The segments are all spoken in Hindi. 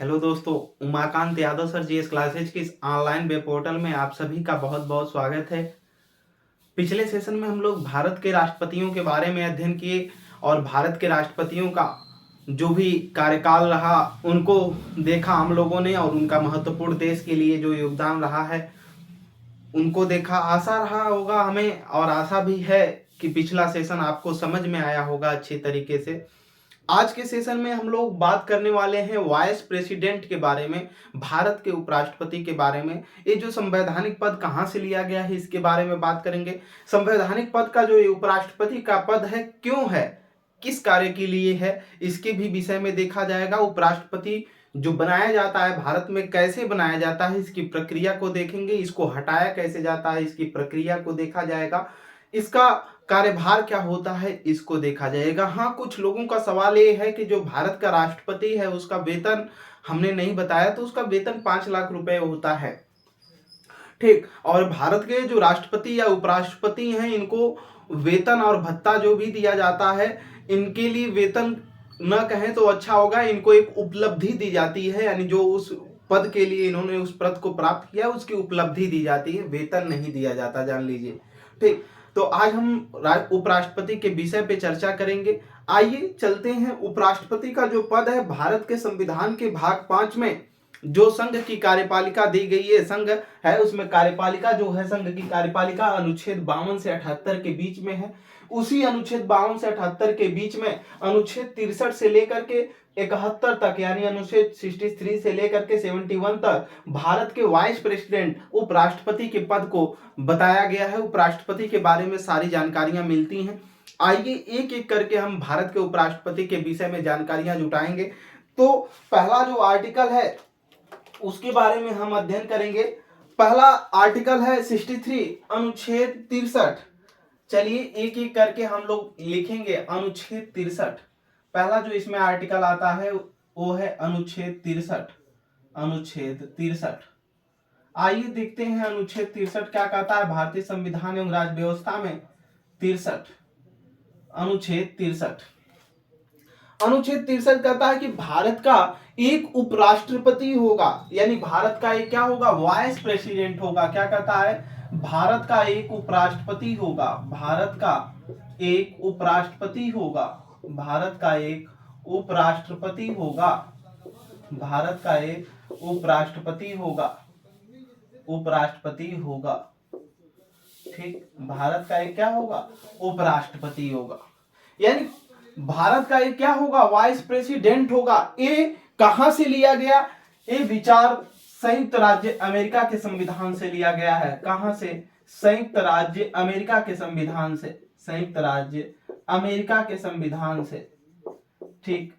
हेलो दोस्तों, Umakant Yadav sir GS classes की इस ऑनलाइन वेब पोर्टल में आप सभी का बहुत बहुत स्वागत है। पिछले सेशन में हम लोग भारत के राष्ट्रपतियों के बारे में अध्ययन किए और भारत के राष्ट्रपतियों का जो भी कार्यकाल रहा उनको देखा हम लोगों ने, और उनका महत्वपूर्ण देश के लिए जो योगदान रहा है उनको देखा। आशा रहा होगा हमें, और आशा भी है कि पिछला सेशन आपको समझ में आया होगा अच्छे तरीके से। आज के सेशन में हम लोग बात करने वाले हैं वाइस प्रेसिडेंट के बारे में, भारत के उपराष्ट्रपति के बारे में। ये जो संवैधानिक पद कहाँ से लिया गया है इसके बारे में बात करेंगे। संवैधानिक पद का जो ये उपराष्ट्रपति का पद है क्यों है, किस कार्य के लिए है, इसके भी विषय में देखा जाएगा। उपराष्ट्रपति जो बनाया जाता है भारत में कैसे बनाया जाता है इसकी प्रक्रिया को देखेंगे। इसको हटाया कैसे जाता है इसकी प्रक्रिया को देखा जाएगा। इसका कार्यभार क्या होता है इसको देखा जाएगा। हाँ, कुछ लोगों का सवाल ये है कि जो भारत का राष्ट्रपति है उसका वेतन हमने नहीं बताया, तो उसका वेतन 5 लाख रुपए होता है। ठीक, और भारत के जो राष्ट्रपति या उपराष्ट्रपति हैं इनको वेतन और भत्ता जो भी दिया जाता है, इनके लिए वेतन न कहें तो अच्छा होगा, इनको एक उपलब्धि दी जाती है, यानी जो उस पद के लिए इन्होंने उस पद को प्राप्त किया उसकी उपलब्धि दी जाती है, वेतन नहीं दिया जाता, जान लीजिए। ठीक, तो आज हम उपराष्ट्रपति के विषय पे चर्चा करेंगे। आइए चलते हैं। उपराष्ट्रपति का जो पद है भारत के संविधान के भाग 5 में जो संघ की कार्यपालिका दी गई है, संघ है उसमें कार्यपालिका जो है, संघ की कार्यपालिका अनुच्छेद 52 से 78 के बीच में है। उसी अनुच्छेद 52 से 78 के बीच में अनुच्छेद 63 से लेकर के 71 तक, यानी अनुच्छेद 63 से लेकर के 71 तक भारत के वाइस प्रेसिडेंट उपराष्ट्रपति के पद को बताया गया है। उपराष्ट्रपति के बारे में सारी जानकारियां मिलती हैं। आइए एक एक करके हम भारत के उपराष्ट्रपति के विषय में जानकारियां जुटाएंगे। तो पहला जो आर्टिकल है उसके बारे में हम अध्ययन करेंगे। पहला आर्टिकल है 63, अनुच्छेद 63। चलिए एक एक करके हम लोग लिखेंगे। अनुच्छेद 63, पहला जो इसमें आर्टिकल आता है वो है अनुच्छेद 63। अनुच्छेद 63, आइए देखते हैं अनुच्छेद 63 क्या कहता है भारतीय संविधान एवं राज्य व्यवस्था में। 63, अनुच्छेद 63, अनुच्छेद 63 कहता है कि भारत का एक उपराष्ट्रपति होगा, यानी भारत का एक क्या होगा, वाइस प्रेसिडेंट होगा। क्या कहता है, भारत का एक उपराष्ट्रपति होगा, भारत का एक उपराष्ट्रपति होगा, भारत का एक उपराष्ट्रपति होगा, भारत का एक उपराष्ट्रपति होगा, उपराष्ट्रपति होगा। ठीक, भारत का एक क्या होगा, उपराष्ट्रपति होगा, यानी भारत का एक क्या होगा, वाइस प्रेसिडेंट होगा। ये कहां से लिया गया, ये विचार संयुक्त राज्य अमेरिका के संविधान से लिया गया है। कहां से, संयुक्त राज्य अमेरिका के संविधान से, संयुक्त राज्य अमेरिका के संविधान से। ठीक,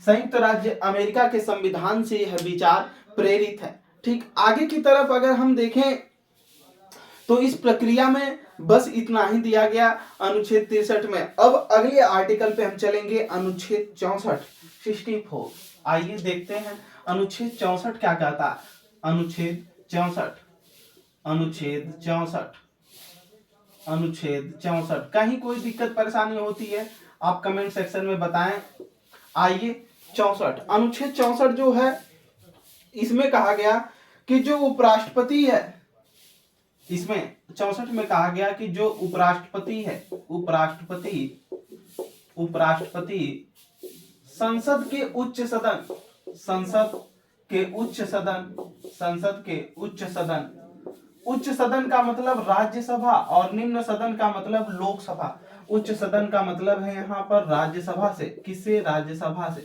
संयुक्त राज्य अमेरिका के संविधान से यह विचार प्रेरित है। ठीक, आगे की तरफ अगर हम देखें तो इस प्रक्रिया में बस इतना ही दिया गया अनुच्छेद 63 में। अब अगले आर्टिकल पे हम चलेंगे, अनुच्छेद 64, 64। आइए देखते हैं अनुच्छेद 64 क्या कहता है। अनुच्छेद 64, अनुच्छेद 64, अनुच्छेद 64। कहीं कोई दिक्कत परेशानी होती है आप कमेंट सेक्शन में बताएं। आइए 64, अनुच्छेद 64 जो है इसमें कहा गया कि जो उपराष्ट्रपति है, इसमें 64 में कहा गया कि जो उपराष्ट्रपति है, उपराष्ट्रपति, उपराष्ट्रपति संसद के उच्च सदन, संसद के उच्च सदन, संसद के उच्च सदन, उच्च सदन का मतलब राज्यसभा और निम्न सदन का मतलब लोकसभा। उच्च सदन का मतलब है यहाँ पर राज्यसभा से, किससे, राज्यसभा से।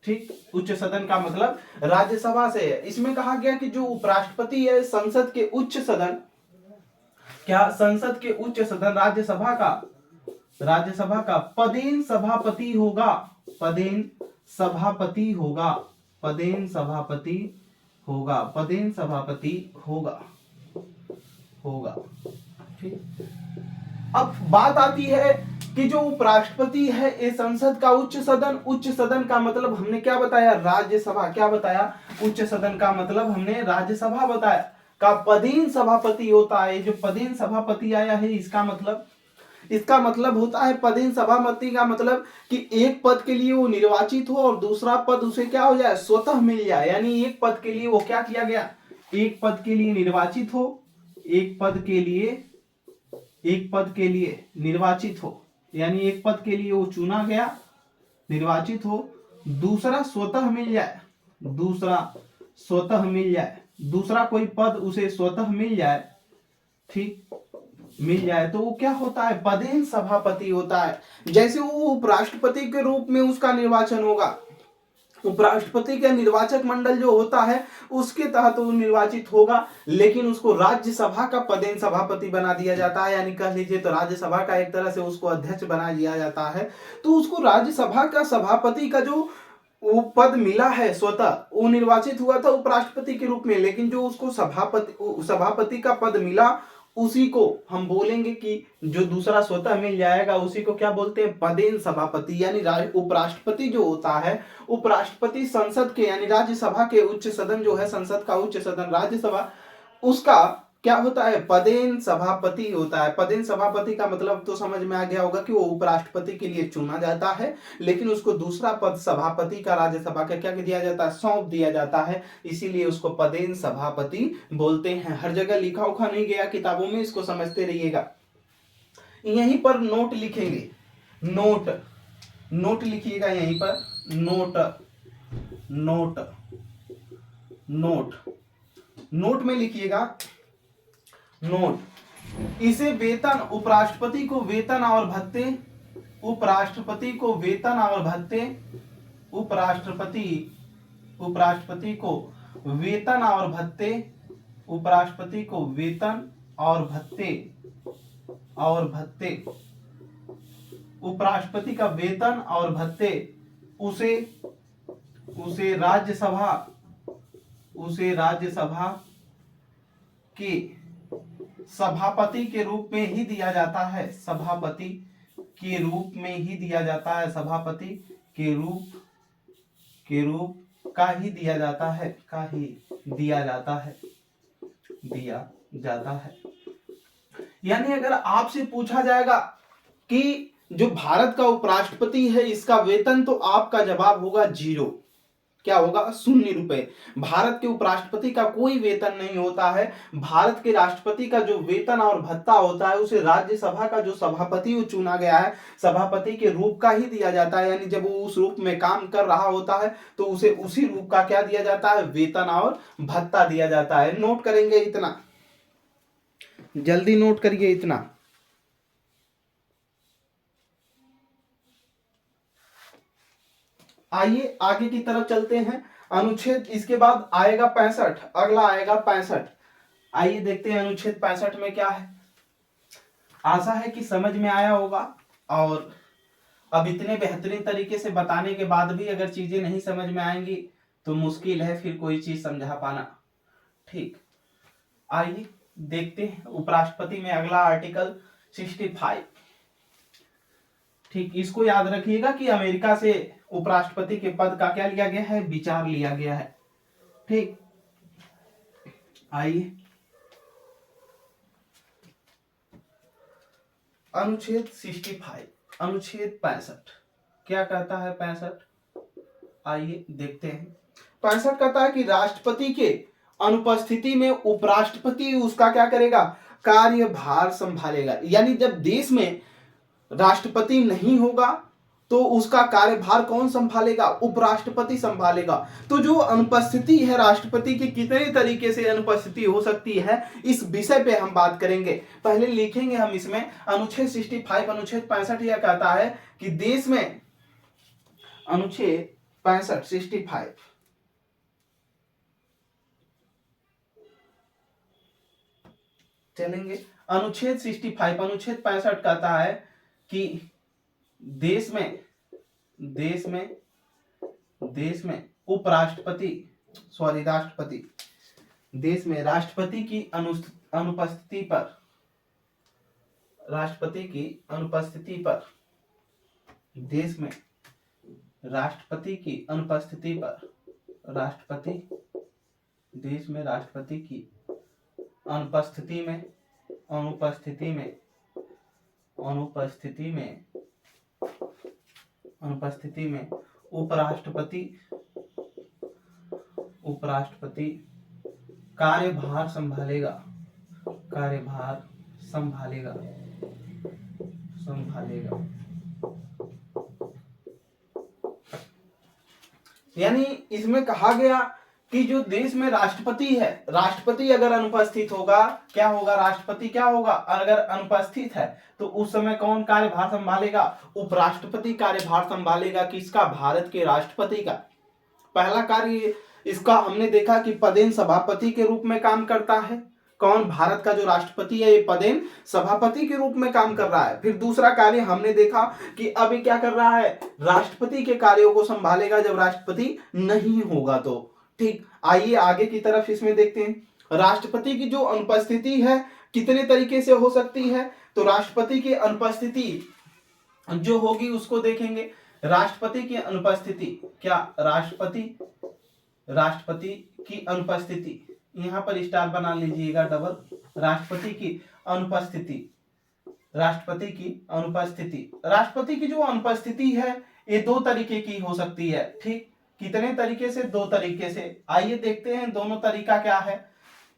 ठीक, उच्च सदन का मतलब राज्यसभा से है। इसमें कहा गया कि जो उपराष्ट्रपति है संसद के उच्च सदन, क्या, संसद के उच्च सदन राज्यसभा का, राज्यसभा का पदेन सभापति होगा, पदेन सभापति होगा, पदेन सभापति होगा, पदेन सभापति होगा, होगा। ठीक, अब बात आती है कि जो उपराष्ट्रपति है ये संसद का उच्च सदन, उच्च सदन का मतलब हमने क्या बताया, राज्यसभा। क्या बताया, उच्च सदन का मतलब हमने राज्यसभा बताया, का पदेन सभापति होता है। जो पदेन सभापति आया है इसका मतलब इसका मतलब होता है पदेन सभापति का मतलब कि एक पद के लिए वो निर्वाचित हो और दूसरा पद उसे क्या हो जाए, स्वतः मिल जाए। यानी एक पद के लिए वो क्या किया गया, एक पद के लिए निर्वाचित हो, एक पद के लिए, एक पद के लिए निर्वाचित हो, यानी एक पद के लिए वो चुना गया, निर्वाचित हो, दूसरा स्वतः मिल जाए, दूसरा स्वतः मिल जाए, दूसरा कोई पद उसे स्वतः मिल जाए, ठीक, मिल जाए, तो वो क्या होता है, पदेन सभापति होता है। जैसे वो उपराष्ट्रपति के रूप में उसका निर्वाचन होगा, उपराष्ट्रपति का निर्वाचक मंडल जो होता है उसके तहत वो निर्वाचित होगा, लेकिन उसको राज्यसभा का पदेन सभापति बना दिया जाता है। यानी कह लीजिए तो राज्यसभा का एक तरह से उसको अध्यक्ष बना दिया जाता है। तो उसको राज्यसभा का सभापति का जो वो पद मिला है, स्वतः वो निर्वाचित हुआ था उपराष्ट्रपति के रूप में, लेकिन जो उसको सभापति का पद मिला उसी को हम बोलेंगे कि जो दूसरा स्वतः मिल जाएगा उसी को क्या बोलते हैं, पदेन सभापति। यानी उपराष्ट्रपति जो होता है, उपराष्ट्रपति संसद के यानी राज्यसभा के उच्च सदन जो है, संसद का उच्च सदन राज्यसभा, उसका क्या होता है, पदेन सभापति होता है। पदेन सभापति का मतलब तो समझ में आ गया होगा कि वो उपराष्ट्रपति के लिए चुना जाता है, लेकिन उसको दूसरा पद सभापति का राज्यसभा का क्या दिया जाता है, सौंप दिया जाता है, इसीलिए उसको पदेन सभापति बोलते हैं। हर जगह लिखा उखा नहीं गया किताबों में, इसको समझते रहिएगा। यहीं पर नोट लिखेंगे, नोट, नोट लिखिएगा यहीं पर, नोट, नोट, नोट, नोट में लिखिएगा नोट। इसे वेतन, उपराष्ट्रपति को वेतन और भत्ते, उपराष्ट्रपति को वेतन और भत्ते, उपराष्ट्रपति, उपराष्ट्रपति को वेतन और भत्ते, उपराष्ट्रपति को वेतन और भत्ते, और भत्ते, उपराष्ट्रपति का वेतन और भत्ते उसे, उसे राज्यसभा, उसे राज्यसभा के सभापति के रूप में ही दिया जाता है, सभापति के रूप में ही दिया जाता है, सभापति के रूप का ही दिया जाता है, का ही दिया जाता है, दिया जाता है। यानी अगर आपसे पूछा जाएगा कि जो भारत का उपराष्ट्रपति है इसका वेतन, तो आपका जवाब होगा जीरो, क्या होगा, 0 रुपए। भारत के उपराष्ट्रपति का कोई वेतन नहीं होता है। भारत के राष्ट्रपति का जो वेतन और भत्ता होता है उसे राज्यसभा का जो सभापति चुना गया है, सभापति के रूप का ही दिया जाता है। यानी जब वो उस रूप में काम कर रहा होता है तो उसे उसी रूप का क्या दिया जाता है, वेतन और भत्ता दिया जाता है। नोट करेंगे इतना, जल्दी नोट करिए इतना। आइए आगे की तरफ चलते हैं। अनुच्छेद, इसके बाद आएगा 65, अगला आएगा 65। आइए देखते हैं अनुच्छेद 65 में क्या है। आशा है कि समझ में आया होगा, और अब इतने बेहतरीन तरीके से बताने के बाद भी अगर चीजें नहीं समझ में आएंगी तो मुश्किल है फिर कोई चीज समझा पाना। ठीक, आइए देखते हैं उपराष्ट्रपति में अगला आर्टिकल 65। ठीक, इसको याद रखिएगा कि अमेरिका से उपराष्ट्रपति के पद का क्या लिया गया है, विचार लिया गया है। ठीक, आइए अनुच्छेद 65, अनुच्छेद 65 क्या कहता है, 65 आइए देखते हैं। 65 कहता है कि राष्ट्रपति के अनुपस्थिति में उपराष्ट्रपति उसका क्या करेगा, कार्यभार संभालेगा। यानी जब देश में राष्ट्रपति नहीं होगा तो उसका कार्यभार कौन संभालेगा, उपराष्ट्रपति संभालेगा। तो जो अनुपस्थिति है राष्ट्रपति की, कितने तरीके से अनुपस्थिति हो सकती है, इस विषय पे हम बात करेंगे। पहले लिखेंगे हम इसमें अनुच्छेद 65, अनुच्छेद 65 यह कहता है कि देश में, अनुच्छेद 65 65 चलेंगे। अनुच्छेद 65, अनुच्छेद 65 कहता है कि देश में, देश में, देश में उपराष्ट्रपति, सॉरी राष्ट्रपति, देश में राष्ट्रपति की अनुपस्थिति पर, राष्ट्रपति की अनुपस्थिति पर, देश में राष्ट्रपति की अनुपस्थिति पर, राष्ट्रपति, देश में राष्ट्रपति की अनुपस्थिति में, अनुपस्थिति में, अनुपस्थिति में उपराष्ट्रपति कार्यभार संभालेगा यानी इसमें कहा गया कि जो देश में राष्ट्रपति है, राष्ट्रपति अगर अनुपस्थित होगा, क्या होगा, राष्ट्रपति क्या होगा अगर अनुपस्थित है तो उस समय कौन कार्यभार संभालेगा, उपराष्ट्रपति कार्यभार संभालेगा। किसका, भारत के राष्ट्रपति का। पहला कार्य इसका हमने देखा कि पदेन सभापति के रूप में काम करता है। कौन, भारत का जो राष्ट्रपति है ये पदेन सभापति के रूप में काम कर रहा है। फिर दूसरा कार्य हमने देखा कि अभी क्या कर रहा है, राष्ट्रपति के कार्यों को संभालेगा जब राष्ट्रपति नहीं होगा तो। ठीक, आइए आगे की तरफ इसमें देखते हैं। राष्ट्रपति की जो अनुपस्थिति है कितने तरीके से हो सकती है, तो राष्ट्रपति की अनुपस्थिति जो होगी उसको देखेंगे। राष्ट्रपति की अनुपस्थिति, क्या राष्ट्रपति की अनुपस्थिति, यहां पर स्टार बना लीजिएगा डबल। राष्ट्रपति की जो अनुपस्थिति है ये दो तरीके की हो सकती है। ठीक, कितने तरीके से, दो तरीके से। आइए देखते हैं दोनों तरीका क्या है।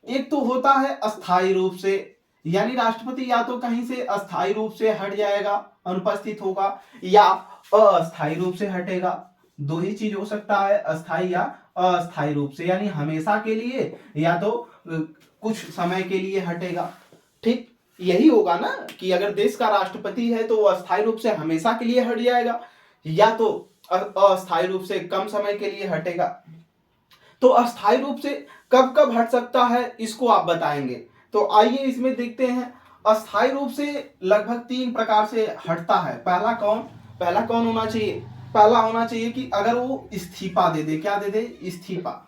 एक तो होता है अस्थायी रूप से, यानी राष्ट्रपति या तो कहीं से अस्थायी रूप से हट जाएगा, अनुपस्थित होगा, या अस्थायी रूप से हटेगा। दो ही चीज हो सकता है, अस्थायी या अस्थायी रूप से, यानी हमेशा के लिए या तो कुछ समय के लिए हटेगा। ठीक, यही होगा ना कि अगर देश का राष्ट्रपति है तो वो अस्थायी रूप से हमेशा के लिए हट जाएगा, या तो अस्थायी रूप से कम समय के लिए हटेगा। तो अस्थायी रूप से कब कब हट सकता है इसको आप बताएंगे। तो आइए इसमें देखते हैं। अस्थायी रूप से लगभग 3 प्रकार से हटता है। पहला कौन होना चाहिए, पहला होना चाहिए कि अगर वो इस्तीफा दे दे। क्या दे दे, इस्तीफा।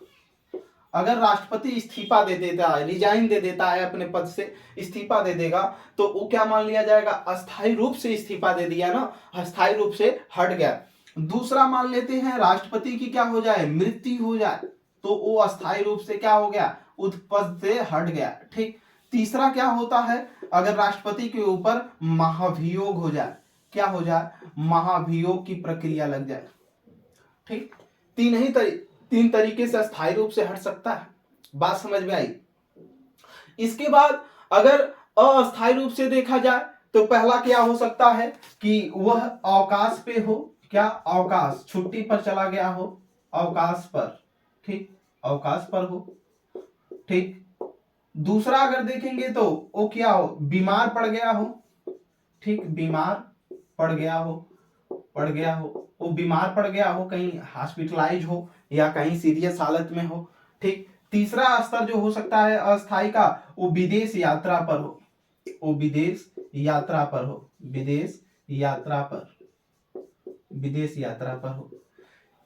अगर राष्ट्रपति इस्तीफा दे देता है, रिजाइन दे देता है अपने पद से, इस्तीफा दे देगा तो वो क्या मान लिया जाएगा, अस्थायी रूप से इस्तीफा दे दिया ना, अस्थायी रूप से हट गया। दूसरा मान लेते हैं राष्ट्रपति की क्या हो जाए, मृत्यु हो जाए, तो वो अस्थायी रूप से क्या हो गया, उस पद से हट गया। ठीक, तीसरा क्या होता है, अगर राष्ट्रपति के ऊपर महाभियोग हो जाए, क्या हो जाए, महाभियोग की प्रक्रिया लग जाए। ठीक, तीन तरीके से अस्थायी रूप से हट सकता है। बात समझ में आई। इसके बाद अगर अस्थायी रूप से देखा जाए तो पहला क्या हो सकता है कि वह अवकाश पे हो, क्या, अवकाश, छुट्टी पर चला गया हो, अवकाश पर। ठीक, अवकाश पर हो। ठीक, दूसरा अगर देखेंगे तो वो क्या हो, बीमार पड़ गया हो। ठीक, बीमार पड़ गया हो, वो बीमार पड़ गया हो, कहीं हॉस्पिटलाइज हो या कहीं सीरियस हालत में हो। ठीक, तीसरा स्तर जो हो सकता है अस्थायी का, वो विदेश यात्रा पर हो, विदेश यात्रा पर हो।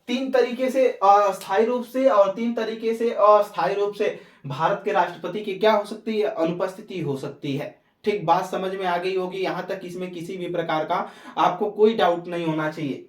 3 तरीके से अस्थायी रूप से और 3 तरीके से अस्थायी रूप से भारत के राष्ट्रपति की क्या हो सकती है, अनुपस्थिति हो सकती है। ठीक, बात समझ में आ गई होगी। यहां तक इसमें किसी भी प्रकार का आपको कोई डाउट नहीं होना चाहिए।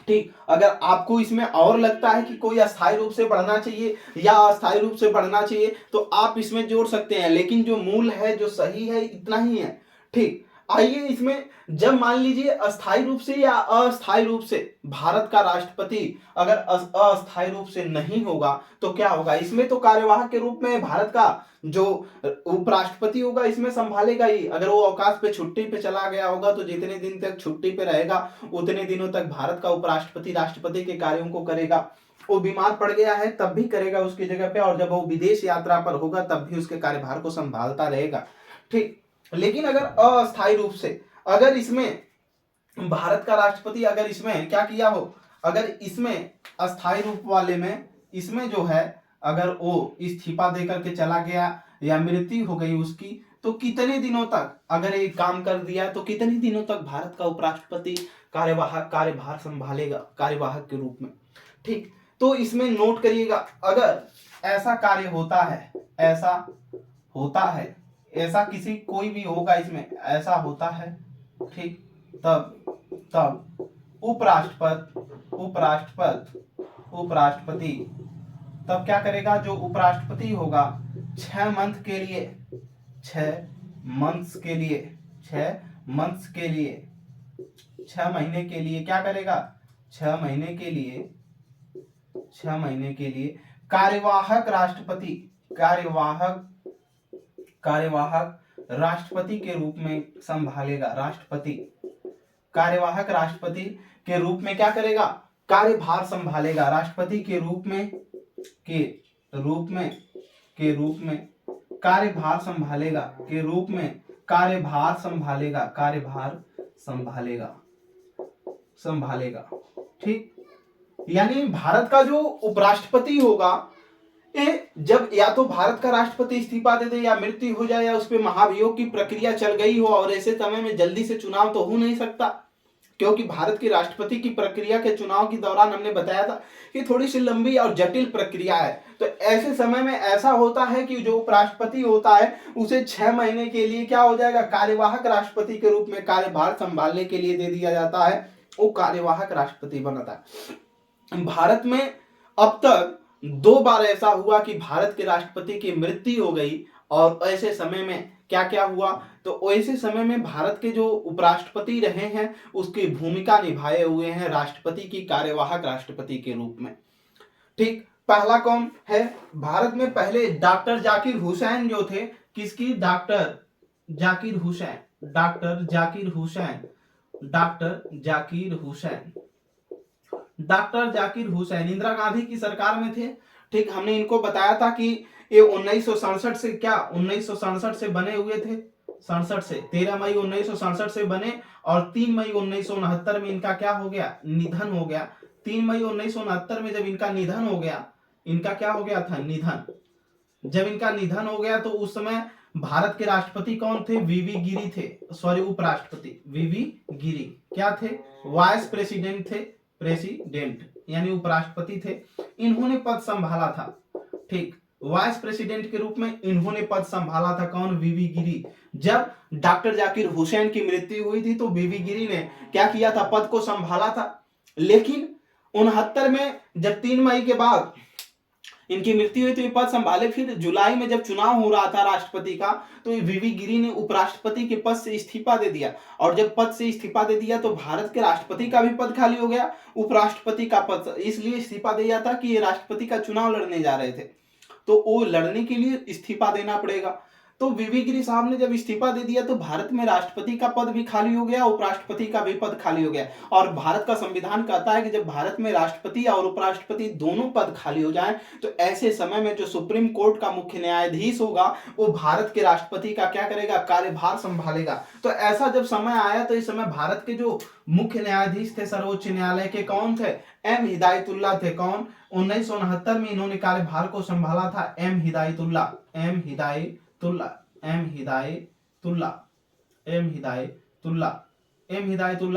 ठीक, अगर आपको इसमें और लगता है कि कोई अस्थायी रूप से बढ़ना चाहिए या अस्थायी रूप से बढ़ना चाहिए तो आप इसमें जोड़ सकते हैं, लेकिन जो मूल है, जो सही है, इतना ही है। ठीक, आइए इसमें जब मान लीजिए अस्थायी रूप से या अस्थायी रूप से भारत का राष्ट्रपति अगर अस्थायी रूप से नहीं होगा तो क्या होगा, इसमें तो कार्यवाहक के रूप में भारत का जो उपराष्ट्रपति होगा इसमें संभालेगा ही। अगर वो अवकाश पे, छुट्टी पे चला गया होगा तो जितने दिन तक छुट्टी पे रहेगा उतने दिनों तक भारत का उपराष्ट्रपति राष्ट्रपति के कार्यों को करेगा। वो बीमार पड़ गया है तब भी करेगा उसकी जगह पे, और जब वो विदेश यात्रा पर होगा तब भी उसके कार्यभार को संभालता रहेगा। ठीक, लेकिन अगर अस्थायी रूप से, अगर इसमें भारत का राष्ट्रपति अगर इसमें क्या किया हो, अगर इसमें अस्थायी रूप वाले में इसमें जो है अगर वो इस्तीफा देकर के चला गया या मृत्यु हो गई उसकी, तो कितने दिनों तक अगर एक काम कर दिया तो कितने दिनों तक भारत का उपराष्ट्रपति कार्यभार संभालेगा कार्यवाहक के रूप में। ठीक, तो इसमें नोट करिएगा, अगर ऐसा कार्य होता है, ऐसा किसी कोई भी होगा इसमें ऐसा होता है। ठीक, तब उपराष्ट्रपति तब क्या करेगा, जो उपराष्ट्रपति होगा 6 मंथ मंथ्स के लिए, 6 महीने के लिए क्या करेगा, 6 महीने के लिए, 6 महीने के लिए कार्यवाहक राष्ट्रपति, कार्यवाहक राष्ट्रपति के रूप में संभालेगा। राष्ट्रपति, कार्यवाहक राष्ट्रपति के रूप में क्या करेगा, कार्यभार संभालेगा। राष्ट्रपति के रूप में कार्यभार संभालेगा, के रूप में कार्यभार संभालेगा। ठीक, यानी भारत का जो उपराष्ट्रपति होगा, ये जब या तो भारत का राष्ट्रपति इस्तीफा दे दे या मृत्यु हो जाए या उस पर महाभियोग की प्रक्रिया चल गई हो, और ऐसे समय में जल्दी से चुनाव तो हो नहीं सकता, क्योंकि भारत के राष्ट्रपति की प्रक्रिया के चुनाव के दौरान हमने बताया था कि थोड़ी सी लंबी और जटिल प्रक्रिया है। तो ऐसे समय में ऐसा होता है कि जो उपराष्ट्रपति होता है उसे 6 महीने के लिए क्या हो जाएगा, कार्यवाहक राष्ट्रपति के रूप में कार्यभार संभालने के लिए दे दिया जाता है, वो कार्यवाहक राष्ट्रपति बनता है। भारत में अब तक 2 बार ऐसा हुआ कि भारत के राष्ट्रपति की मृत्यु हो गई, और ऐसे समय में क्या क्या हुआ, तो ऐसे समय में भारत के जो उपराष्ट्रपति रहे हैं उसकी भूमिका निभाए हुए हैं राष्ट्रपति की, कार्यवाहक राष्ट्रपति के रूप में। ठीक, पहला कौन है, भारत में पहले डॉक्टर जाकिर हुसैन जो थे, किसकी, डॉक्टर जाकिर हुसैन इंदिरा गांधी की सरकार में थे। ठीक, हमने इनको बताया था कि ये 1967 से 1967 से बने हुए थे, 13 मई 1967 से बने, और 3 मई 1969 में इनका क्या हो गया, निधन हो गया। 3 मई 1969 में जब इनका निधन हो गया, इनका क्या हो गया था, निधन। जब इनका निधन हो गया तो उस समय भारत के राष्ट्रपति कौन थे, वीवी गिरी थे, सॉरी उपराष्ट्रपति वीवी गिरी क्या थे, वाइस प्रेसिडेंट थे, प्रेसिडेंट यानी उपराष्ट्रपति थे। इन्होंने पद संभाला था। ठीक, वाइस प्रेसिडेंट के रूप में इन्होंने पद संभाला था, कौन, वीवी गिरी। जब डॉक्टर जाकिर हुसैन की मृत्यु हुई थी तो वीवी गिरी ने क्या किया था, पद को संभाला था। लेकिन 69 में जब 3 मई के बाद इनकी मृत्यु हुई तो ये पद संभाले। फिर जुलाई में जब चुनाव हो रहा था राष्ट्रपति का, तो वीवी गिरी ने उपराष्ट्रपति के पद से इस्तीफा दे दिया, और जब पद से इस्तीफा दे दिया तो भारत के राष्ट्रपति का भी पद खाली हो गया, उपराष्ट्रपति का पद इसलिए इस्तीफा दिया था कि ये राष्ट्रपति का चुनाव लड़ने जा रहे थे, तो वो लड़ने के लिए इस्तीफा देना पड़ेगा। तो वीवी गिरी साहब ने जब इस्तीफा दे दिया तो भारत में राष्ट्रपति का पद भी खाली हो गया, उपराष्ट्रपति का भी पद खाली हो गया। और भारत का संविधान कहता है कि जब भारत में राष्ट्रपति और उपराष्ट्रपति दोनों पद खाली हो जाएं तो ऐसे समय में जो सुप्रीम कोर्ट का मुख्य न्यायाधीश होगा वो भारत के राष्ट्रपति का क्या करेगा, कार्यभार संभालेगा। तो ऐसा जब समय आया तो इस समय भारत के जो मुख्य न्यायाधीश थे सर्वोच्च न्यायालय के, कौन थे, एम हिदायतुल्ला थे। कौन, 1969 में इन्होंने कार्यभार को संभाला था, एम हिदायतुल्ला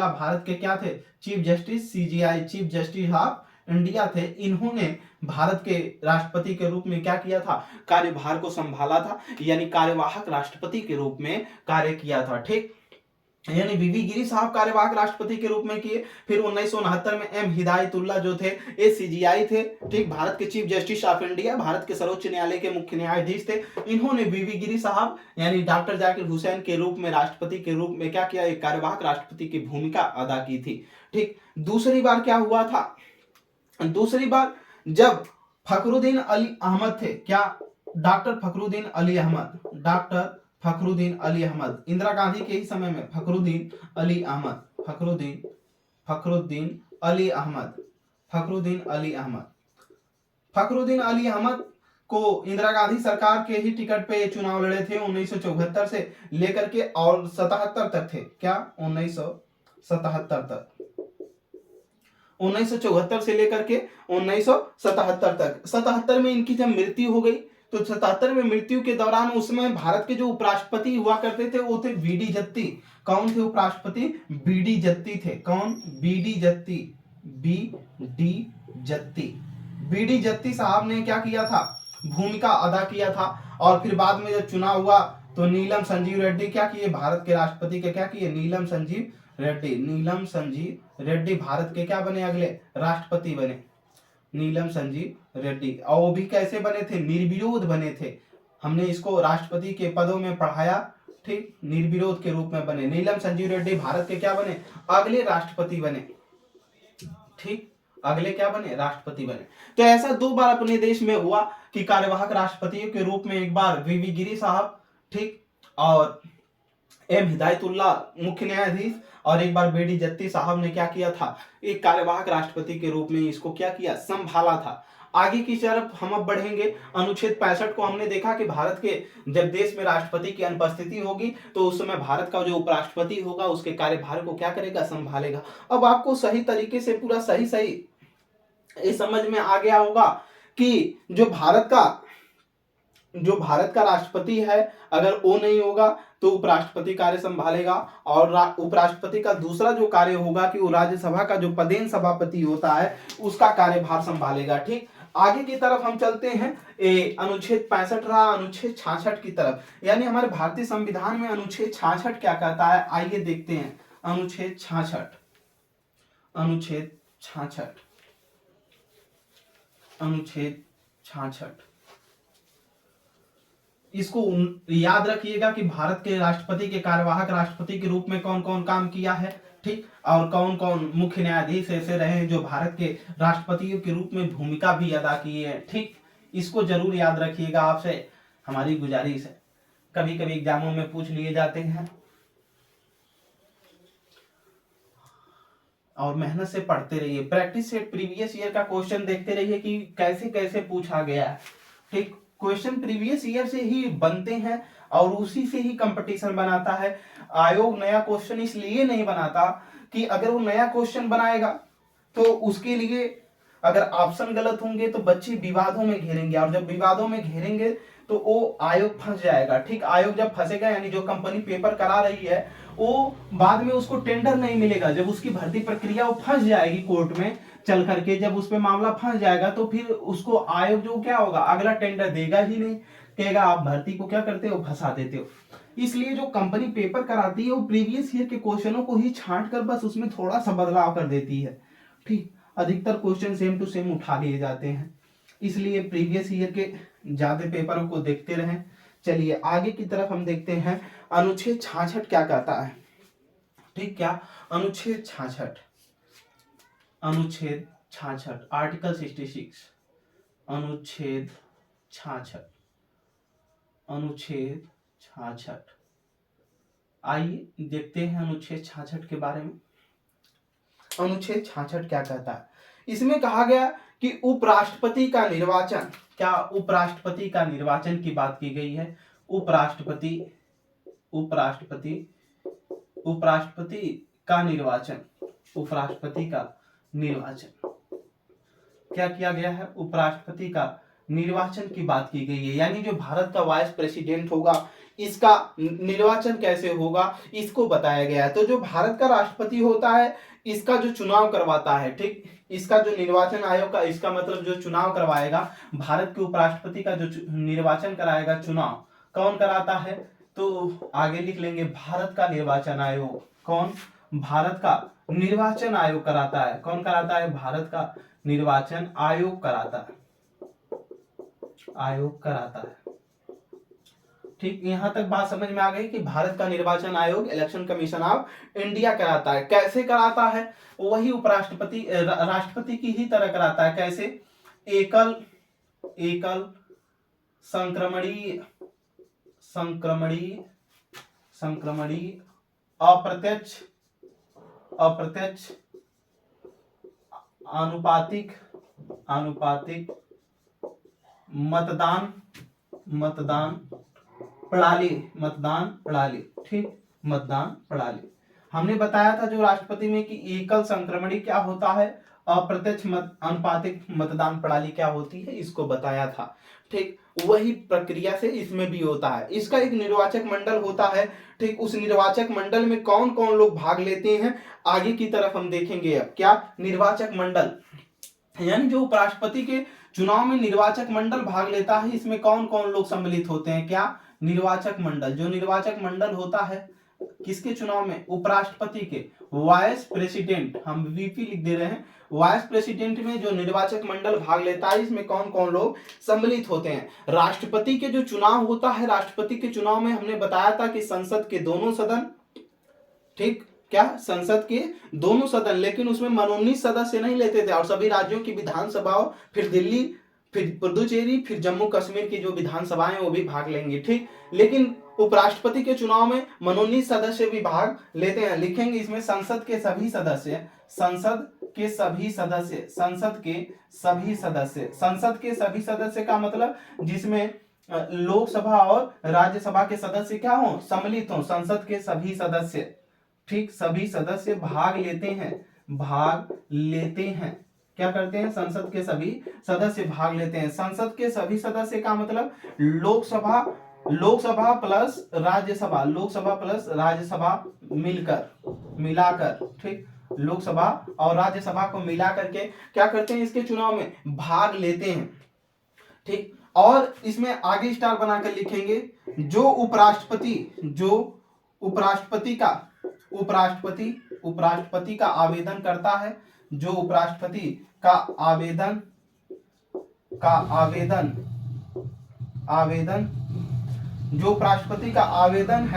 भारत के क्या थे, chief justice, CGI chief justice of India थे। इन्होंने भारत के राष्ट्रपति के रूप में क्या किया था, कार्यभार को संभाला था, यानी कार्यवाहक राष्ट्रपति के रूप में कार्य किया था। ठीक, यानी वीवी गिरी साहब कार्यवाहक राष्ट्रपति के रूप में किए। फिर 1969 में एम हिदायतुल्ला जो थे ये सीजीआई थे। ठीक, भारत के chief justice of India, Bharat के सर्वोच्च न्यायालय के मुख्य न्यायाधीश थे। इन्होंने वीवी गिरी साहब यानी डॉक्टर जाकिर हुसैन के रूप में राष्ट्रपति के रूप में क्या किया, एक कार्यवाहक राष्ट्रपति की भूमिका अदा की थी। ठीक, दूसरी बार क्या हुआ था, दूसरी बार जब फखरुद्दीन अली अहमद थे, क्या, डॉक्टर फखरुद्दीन अली अहमद, इंदिरा गांधी के ही समय में फखरुद्दीन अली अहमद को इंदिरा गांधी सरकार के ही टिकट पे चुनाव लड़े थे 1974 से लेकर के और 77 तक थे, क्या, 1977 तक, 1974 से लेकर के 1977 तक। 77 में इनकी जब मृत्यु हो गई तो 77 में मृत्यु के दौरान उसमें भारत के जो उपराष्ट्रपति हुआ करते थे वो थे बीडी जत्ती। कौन थे उपराष्ट्रपति, बीडी जत्ती थे। कौन, बीडी जत्ती साहब ने क्या किया था, भूमिका अदा किया था। और फिर बाद में जब चुनाव हुआ तो नीलम संजीव रेड्डी क्या किए, भारत के राष्ट्रपति के क्या किए, नीलम संजीव रेड्डी भारत के क्या बने, अगले राष्ट्रपति बने, नीलम संजीव रेड्डी। और वो भी कैसे बने थे, निर्विरोध बने थे। हमने इसको राष्ट्रपति के पदों में पढ़ाया। ठीक, निर्विरोध के रूप में बने। नीलम संजीव रेड्डी भारत के क्या बने, अगले राष्ट्रपति बने। ठीक, अगले क्या बने, राष्ट्रपति बने। तो ऐसा 2 बार अपने देश में हुआ कि कार्यवाहक राष्ट्रपतियों के रूप में एक बार वीवी गिरी साहब, ठीक, और एम हिदायतुल्ला मुख्य न्यायाधीश, और एक बार बेडी जत्ती साहब ने क्या किया था, एक कार्यवाहक राष्ट्रपति के रूप में इसको क्या किया, संभाला था। आगे की तरफ हम अब बढ़ेंगे। अनुच्छेद 65 को हमने देखा कि भारत के जब देश में राष्ट्रपति की अनुपस्थिति होगी तो उस समय भारत का जो उपराष्ट्रपति होगा उसके कार्यभार को क्या करेगा, संभालेगा। अब आपको सही तरीके से पूरा सही ये समझ में आ गया होगा कि जो भारत का राष्ट्रपति है, अगर वो नहीं होगा तो उपराष्ट्रपति कार्य संभालेगा, और उपराष्ट्रपति का दूसरा जो कार्य होगा कि वो राज्यसभा का जो पदेन सभापति होता है उसका कार्यभार संभालेगा। ठीक, आगे की तरफ हम चलते हैं। अनुच्छेद 65 रहा, अनुच्छेद 66 की तरफ, यानी हमारे भारतीय संविधान में अनुच्छेद 66 क्या कहता है, आइए देखते हैं। अनुच्छेद 66, अनुच्छेद 66, अनुच्छेद 66, इसको याद रखिएगा कि भारत के राष्ट्रपति के कार्यवाहक राष्ट्रपति के रूप में कौन कौन काम किया है, ठीक, और कौन कौन मुख्य न्यायाधीश ऐसे रहे हैं जो भारत के राष्ट्रपतियों के रूप में भूमिका भी अदा की है। ठीक, इसको जरूर याद रखिएगा, आपसे हमारी गुजारिश है, कभी कभी एग्जामों में पूछ लिए जाते हैं, और मेहनत से पढ़ते रहिए, प्रैक्टिस सेट प्रीवियस ईयर का क्वेश्चन देखते रहिए कि कैसे कैसे पूछा गया है। ठीक, क्वेश्चन प्रीवियस ईयर से ही बनते हैं और उसी से ही कंपटीशन बनाता है। आयोग नया क्वेश्चन इसलिए नहीं बनाता कि अगर वो नया क्वेश्चन बनाएगा तो उसके लिए अगर ऑप्शन गलत होंगे तो बच्चे विवादों में घेरेंगे, और जब विवादों में घेरेंगे तो वो आयोग फंस जाएगा। ठीक, आयोग जब फंसेगा यानी जो कंपनी पेपर करा रही है वो बाद में उसको टेंडर नहीं मिलेगा। जब उसकी भर्ती प्रक्रिया वो फंस जाएगी कोर्ट में चल करके, जब उस पे मामला फंस जाएगा तो फिर उसको आयोग जो क्या होगा, अगला टेंडर देगा ही नहीं, कहेगा आप भर्ती को क्या करते हो, फंसा देते हो। इसलिए जो कंपनी पेपर कराती है वो प्रीवियस ईयर के क्वेश्चनों को ही छांट कर बस उसमें थोड़ा सा बदलाव कर देती है। ठीक, अधिकतर क्वेश्चन सेम टू सेम उठा लिए जाते हैं, इसलिए प्रीवियस ईयर के ज्यादा पेपरों को देखते रहें। चलिए आगे की तरफ हम देखते हैं अनुच्छेद 66 क्या कहता है। ठीक, क्या अनुच्छेद 66, अनुच्छेद 66, आर्टिकल 66, अनुच्छेद 66, अनुच्छेद 66। आइए देखते हैं अनुच्छेद 66 के बारे में। अनुच्छेद 66 क्या कहता है, इसमें कहा गया कि उपराष्ट्रपति का निर्वाचन, क्या उपराष्ट्रपति का निर्वाचन की बात की गई है। उपराष्ट्रपति का निर्वाचन, उपराष्ट्रपति का निर्वाचन क्या किया गया है, उपराष्ट्रपति का निर्वाचन की बात की गई है। यानी जो भारत का वाइस प्रेसिडेंट होगा इसका निर्वाचन कैसे होगा इसको बताया गया है। तो जो भारत का राष्ट्रपति होता है इसका जो चुनाव करवाता है, ठीक, इसका जो निर्वाचन आयोग का, इसका मतलब जो चुनाव करवाएगा भारत के उपराष्ट्रपति का, जो निर्वाचन कराएगा, चुनाव कौन कराता है, तो आगे लिख लेंगे भारत का निर्वाचन आयोग। कौन, भारत का निर्वाचन आयोग कराता है। कौन कराता है, भारत का निर्वाचन आयोग कराता है, आयोग कराता है। ठीक, यहां तक बात समझ में आ गई कि भारत का निर्वाचन आयोग, इलेक्शन कमीशन ऑफ इंडिया कराता है। कैसे कराता है, वही उपराष्ट्रपति राष्ट्रपति की ही तरह कराता है। कैसे, एकल संक्रमणीय अप्रत्यक्ष आनुपातिक मतदान प्रणाली। ठीक, मतदान प्रणाली। हमने बताया था जो राष्ट्रपति में कि एकल संक्रमणीय क्या होता है, अप्रत्यक्ष आनुपातिक मतदान प्रणाली क्या होती है, इसको बताया था। ठीक, वही प्रक्रिया से इसमें भी होता है। इसका एक निर्वाचक मंडल होता है। ठीक, उस निर्वाचक मंडल में कौन कौन लोग भाग लेते हैं आगे की तरफ हम देखेंगे। अब क्या निर्वाचक मंडल, यानी जो उपराष्ट्रपति के चुनाव में निर्वाचक मंडल भाग लेता है, इसमें कौन कौन लोग सम्मिलित होते हैं, क्या निर्वाचक मंडल। जो निर्वाचक मंडल होता है किसके चुनाव में? उपराष्ट्रपति के, वाइस प्रेसिडेंट, हम वीपी लिख दे रहे हैं। वाइस प्रेसिडेंट में जो निर्वाचक मंडल भाग लेता है, इसमें कौन कौन लोग सम्मिलित होते हैं? राष्ट्रपति के जो चुनाव होता है, राष्ट्रपति के चुनाव में हमने बताया था कि संसद के दोनों सदन, ठीक, क्या संसद के दोनों सदन, लेकिन उसमें मनोनीत सदस्य नहीं लेते थे, और सभी राज्यों की विधानसभाओं, फिर दिल्ली, फिर पुदुचेरी, फिर जम्मू कश्मीर की जो विधानसभाएं वो भी भाग लेंगी, ठीक। लेकिन उपराष्ट्रपति के चुनाव में मनोनीत सदस्य भी भाग लेते हैं। लिखेंगे इसमें संसद के सभी सदस्य, संसद के सभी सदस्य, संसद के सभी सदस्य, संसद के सभी सदस्य का मतलब जिसमें लोकसभा और राज्यसभा के सदस्य क्या हो? सम्मिलित हो। संसद के सभी सदस्य, ठीक, सभी सदस्य भाग लेते हैं, भाग लेते हैं, क्या करते हैं? संसद के सभी सदस्य भाग लेते हैं। संसद के सभी सदस्य का मतलब लोकसभा, लोकसभा प्लस राज्यसभा, लोकसभा प्लस राज्यसभा मिलाकर, ठीक, लोकसभा और राज्यसभा को मिला करके क्या करते हैं? इसके चुनाव में भाग लेते हैं, ठीक। और इसमें आगे स्टार बनाकर लिखेंगे, जो उपराष्ट्रपति, जो उपराष्ट्रपति का आवेदन करता है, जो उपराष्ट्रपति का आवेदन जो उपराष्ट्रपति का आवेदन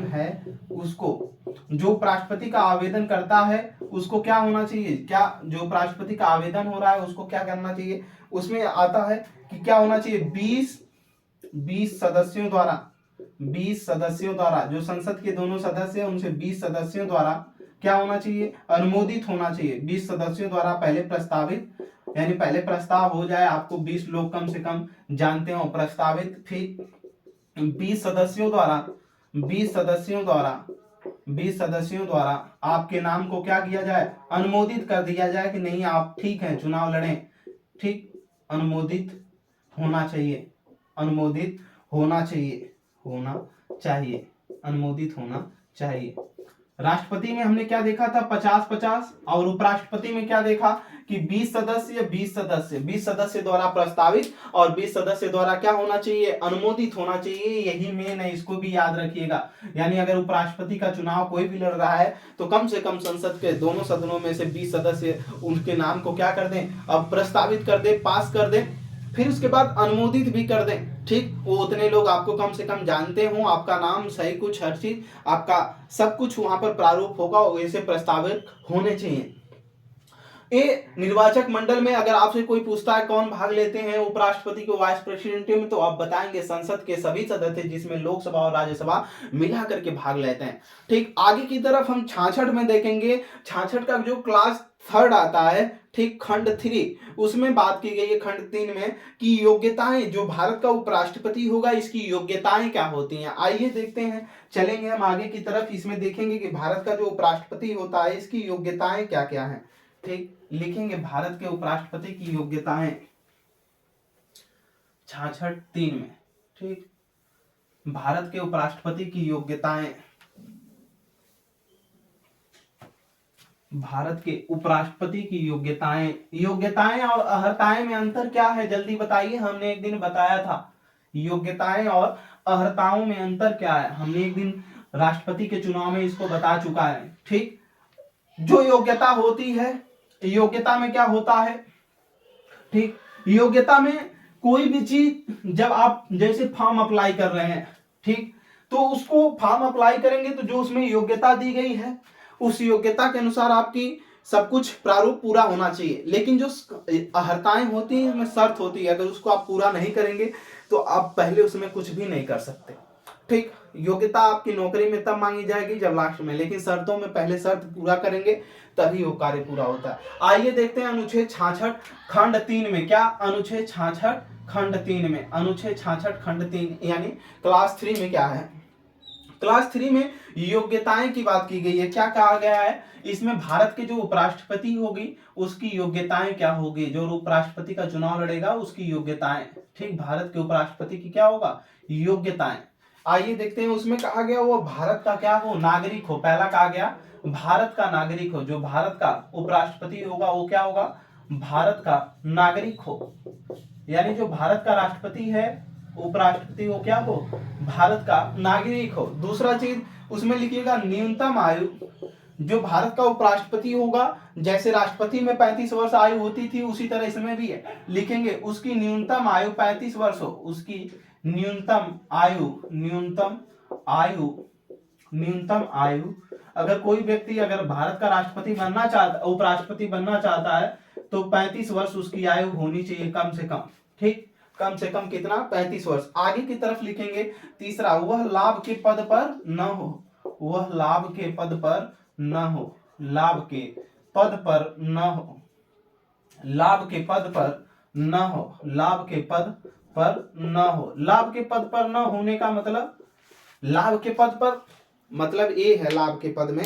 है उसको, जो उपराष्ट्रपति का आवेदन करता है उसको क्या होना चाहिए? क्या जो उपराष्ट्रपति का आवेदन हो रहा है उसको क्या करना चाहिए? उसमें आता है कि क्या होना चाहिए? 20 सदस्यों द्वारा, जो संसद के दोनों सदस्य हैं उनसे 20 सदस्यों द्वारा क्या होना चाहिए? अनुमोदित होना चाहिए। 20 सदस्यों द्वारा पहले प्रस्तावित, यानी पहले प्रस्ताव हो जाए, आपको 20 लोग कम से कम जानते हो प्रस्तावित, फिर 20 सदस्यों द्वारा आपके नाम को क्या किया जाए? अनुमोदित कर दिया जाए कि नहीं आप ठीक हैं, चुनाव लड़ें, ठीक। अनुमोदित होना चाहिए, अनुमोदित होना चाहिए। राष्ट्रपति में हमने क्या देखा था? 50-50, और उपराष्ट्रपति में क्या देखा कि 20 सदस्य द्वारा प्रस्तावित और 20 सदस्य द्वारा क्या होना चाहिए? अनुमोदित होना चाहिए। यही मेन है, इसको भी याद रखिएगा। यानी अगर उपराष्ट्रपति का चुनाव कोई भी लड़ रहा है तो कम से कम संसद के दोनों सदनों में से 20 सदस्य उनके नाम को क्या कर दें? अब प्रस्तावित कर दें, पास कर दें, फिर उसके बाद अनुमोदित भी कर दें, ठीक। वो उतने लोग आपको कम से कम जानते हो, आपका नाम सही, कुछ हर चीज आपका सब कुछ वहां पर प्रारूप होगा, वैसे प्रस्तावित होने चाहिए। ये निर्वाचक मंडल में अगर आपसे कोई पूछता है कौन भाग लेते हैं उपराष्ट्रपति को वाइस प्रेसिडेंट में, तो आप बताएंगे संसद के सभी सदस्य, जिसमें लोकसभा और राज्यसभा मिला करके भाग लेते हैं, ठीक। आगे की तरफ हम 66 में देखेंगे। 66 का जो क्लास 3 आता है, ठीक, खंड 3, उसमें बात की गई है खंड 3 में कि योग्यताएं, जो भारत का उपराष्ट्रपति होगा इसकी योग्यताएं क्या होती हैं। आइए देखते हैं, चलेंगे हम आगे की तरफ। इसमें देखेंगे कि भारत का जो उपराष्ट्रपति होता है इसकी योग्यताएं क्या क्या हैं, ठीक। लिखेंगे भारत के उपराष्ट्रपति की योग्यताएं 66-3 में, ठीक। भारत के उपराष्ट्रपति की योग्यताएं, भारत के उपराष्ट्रपति की योग्यताएं और अर्हताएं में अंतर क्या है? जल्दी बताइए। हमने एक दिन बताया था योग्यताएं और अर्हताओं में अंतर क्या है, हमने एक दिन राष्ट्रपति के चुनाव में इसको बता चुका है, ठीक। जो योग्यता होती है, योग्यता में क्या होता है, ठीक, योग्यता में कोई भी चीज, जब आप जैसे फॉर्म अप्लाई कर रहे हैं, ठीक, तो उसको फॉर्म अप्लाई करेंगे तो जो उसमें योग्यता दी गई है उस योग्यता के अनुसार आपकी सब कुछ प्रारूप पूरा होना चाहिए। लेकिन जो अर्हताएं होती हैं उसमें शर्त होती है, अगर उसको आप पूरा नहीं करेंगे तो आप पहले उसमें कुछ भी नहीं कर सकते, ठीक। योग्यता आपकी नौकरी में तब मांगी जाएगी जब लास्ट में, लेकिन शर्तों में पहले शर्त पूरा करेंगे तभी वो कार्य पूरा होता है। आइए देखते हैं अनुच्छेद 66 खंड 3 में क्या, अनुच्छेद 66 खंड 3 में, अनुच्छेद 66 खंड 3 यानी क्लास 3 में क्या है। क्लास 3 में योग्यताएं की बात की गई है। क्या कहा गया है इसमें? भारत के जो उपराष्ट्रपति होगी उसकी योग्यताएं क्या होगी, जो उपराष्ट्रपति का चुनाव लड़ेगा उसकी योग्यताएं, ठीक। भारत के उपराष्ट्रपति की क्या होगा? योग्यताएं। आइए देखते हैं, उसमें कहा गया वो भारत का क्या हो? नागरिक हो। पहला कहा गया भारत का नागरिक हो, जो भारत का उपराष्ट्रपति होगा वो क्या होगा? भारत का नागरिक हो। यानी जो भारत का राष्ट्रपति है उपराष्ट्रपति हो क्या हो, भारत का नागरिक हो। दूसरा चीज उसमें लिखिएगा न्यूनतम आयु, जो भारत का उपराष्ट्रपति होगा, जैसे राष्ट्रपति में 35 वर्ष आयु होती थी उसी तरह इसमें भी है, लिखेंगे उसकी न्यूनतम आयु 35 वर्ष हो, उसकी न्यूनतम आयु, न्यूनतम आयु अगर कोई व्यक्ति अगर भारत का राष्ट्रपति बनना चाहता, उपराष्ट्रपति बनना चाहता है तो 35 वर्ष उसकी आयु होनी चाहिए कम से कम। ठीक, कम से कम कितना, 35 वर्ष। आगे की तरफ लिखेंगे तीसरा, वह लाभ के पद पर न हो, वह लाभ के पद पर न हो, लाभ के पद पर न हो, लाभ के पद पर न हो, लाभ के पद पर न हो। लाभ के पद पर न होने का मतलब, लाभ के पद पर मतलब ये है, लाभ के पद में